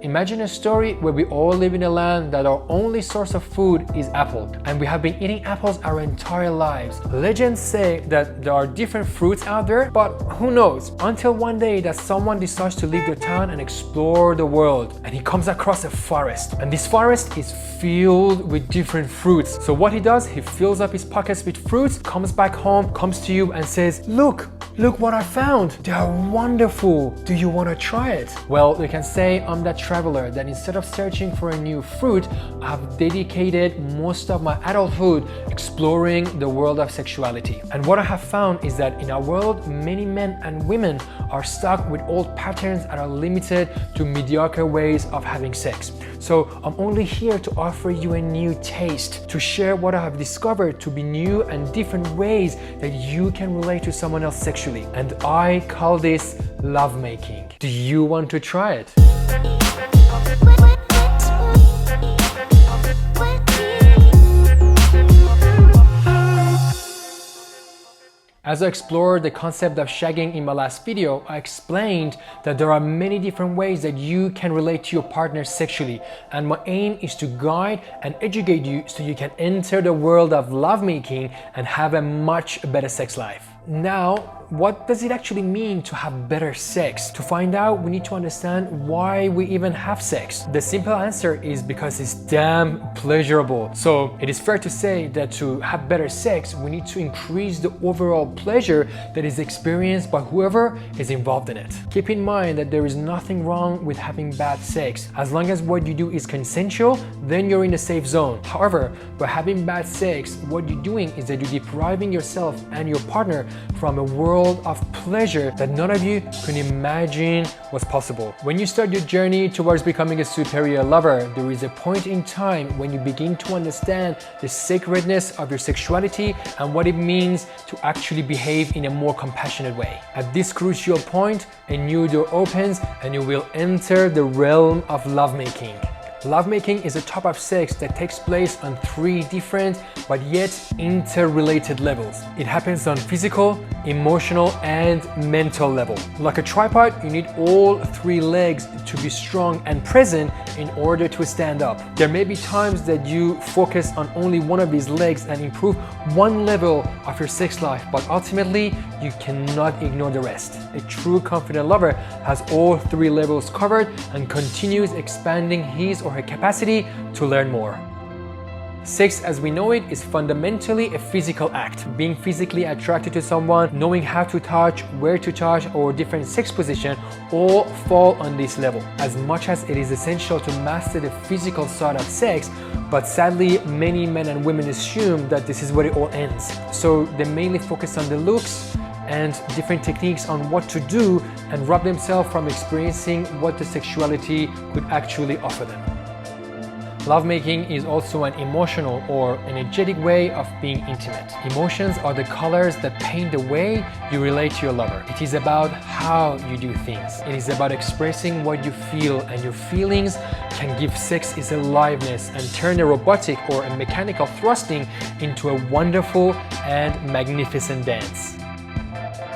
Imagine a story where we all live in a land that our only source of food is apple, and we have been eating apples our entire lives. Legends say that there are different fruits out there, but who knows? Until one day that someone decides to leave their town and explore the world, and he comes across a forest, and this forest is filled with different fruits. So what he does, he fills up his pockets with fruits, comes back home, comes to you and says, look what I found. They are wonderful. Do you want to try it? Well, you can say I'm that traveler that instead of searching for a new fruit, I've dedicated most of my adulthood exploring the world of sexuality. And what I have found is that in our world, many men and women are stuck with old patterns that are limited to mediocre ways of having sex. So I'm only here to offer you a new taste, to share what I have discovered to be new and different ways that you can relate to someone else sexually. And I call this lovemaking. Do you want to try it? As I explored the concept of shagging in my last video, I explained that there are many different ways that you can relate to your partner sexually, and my aim is to guide and educate you so you can enter the world of lovemaking and have a much better sex life. Now, what does it actually mean to have better sex? To find out, we need to understand why we even have sex. The simple answer is because it's damn pleasurable. So it is fair to say that to have better sex, we need to increase the overall pleasure that is experienced by whoever is involved in it. Keep in mind that there is nothing wrong with having bad sex. As long as what you do is consensual, then you're in a safe zone. However, by having bad sex, what you're doing is that you're depriving yourself and your partner from a world of pleasure that none of you could imagine was possible. When you start your journey towards becoming a superior lover, there is a point in time when you begin to understand the sacredness of your sexuality and what it means to actually behave in a more compassionate way. At this crucial point, a new door opens and you will enter the realm of lovemaking. Lovemaking is a type of sex that takes place on 3 different but yet interrelated levels. It happens on physical, emotional, and mental level. Like a tripod, you need all 3 legs to be strong and present in order to stand up. There may be times that you focus on only one of these legs and improve one level of your sex life, but ultimately you cannot ignore the rest. A true confident lover has all 3 levels covered and continues expanding his or her capacity to learn more. Sex as we know it is fundamentally a physical act. Being physically attracted to someone, knowing how to touch, where to touch, or different sex position all fall on this level. As much as it is essential to master the physical side of sex, but sadly many men and women assume that this is where it all ends. So they mainly focus on the looks and different techniques on what to do and rob themselves from experiencing what the sexuality could actually offer them. Lovemaking is also an emotional or energetic way of being intimate. Emotions are the colors that paint the way you relate to your lover. It is about how you do things. It is about expressing what you feel, and your feelings can give sex its aliveness and turn a robotic or a mechanical thrusting into a wonderful and magnificent dance.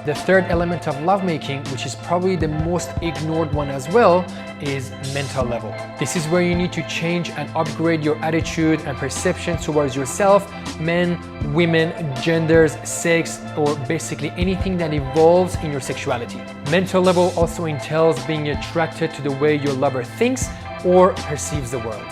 The third element of lovemaking, which is probably the most ignored one as well, is mental level. This is where you need to change and upgrade your attitude and perception towards yourself, men, women, genders, sex, or basically anything that evolves in your sexuality. Mental level also entails being attracted to the way your lover thinks or perceives the world.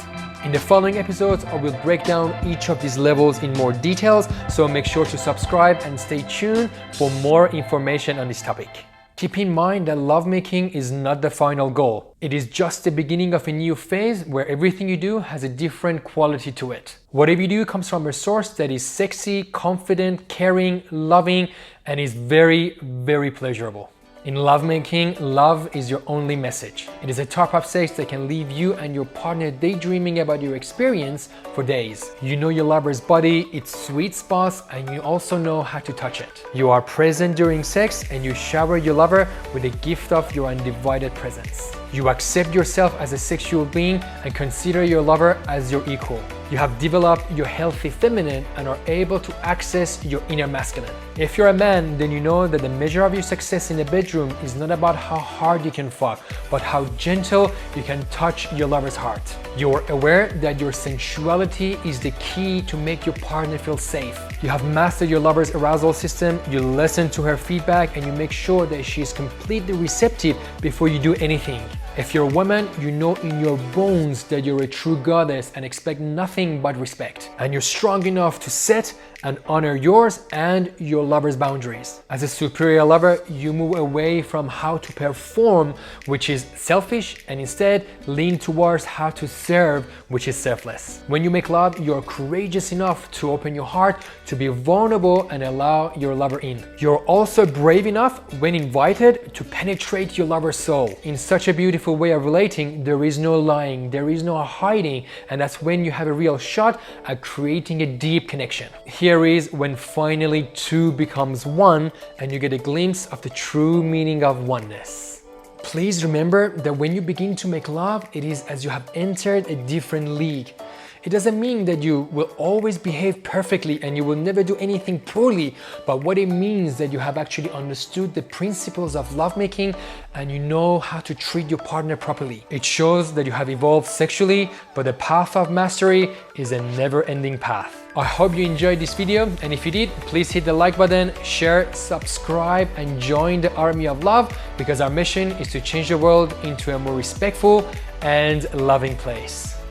In the following episodes, I will break down each of these levels in more details, so make sure to subscribe and stay tuned for more information on this topic. Keep in mind that lovemaking is not the final goal. It is just the beginning of a new phase where everything you do has a different quality to it. Whatever you do comes from a source that is sexy, confident, caring, loving, and is very, very pleasurable. In lovemaking, love is your only message. It is a type of sex that can leave you and your partner daydreaming about your experience for days. You know your lover's body, its sweet spots, and you also know how to touch it. You are present during sex and you shower your lover with a gift of your undivided presence. You accept yourself as a sexual being and consider your lover as your equal. You have developed your healthy feminine and are able to access your inner masculine. If you're a man, then you know that the measure of your success in the bedroom is not about how hard you can fuck, but how gentle you can touch your lover's heart. You're aware that your sensuality is the key to make your partner feel safe. You have mastered your lover's arousal system, you listen to her feedback, and you make sure that she is completely receptive before you do anything. If you're a woman, you know in your bones that you're a true goddess and expect nothing but respect. And you're strong enough to set and honor yours and your lover's boundaries. As a superior lover, you move away from how to perform, which is selfish, and instead lean towards how to serve, which is selfless. When you make love, you're courageous enough to open your heart, to be vulnerable and allow your lover in. You're also brave enough, when invited, to penetrate your lover's soul. In such a beautiful way of relating, there is no lying, there is no hiding, and that's when you have a real shot at creating a deep connection. Here is when finally two becomes one and you get a glimpse of the true meaning of oneness. Please remember that when you begin to make love, it is as you have entered a different league. It doesn't mean that you will always behave perfectly and you will never do anything poorly, but what it means that you have actually understood the principles of lovemaking and you know how to treat your partner properly. It shows that you have evolved sexually, but the path of mastery is a never-ending path. I hope you enjoyed this video, and if you did, please hit the like button, share, subscribe, and join the army of love, because our mission is to change the world into a more respectful and loving place.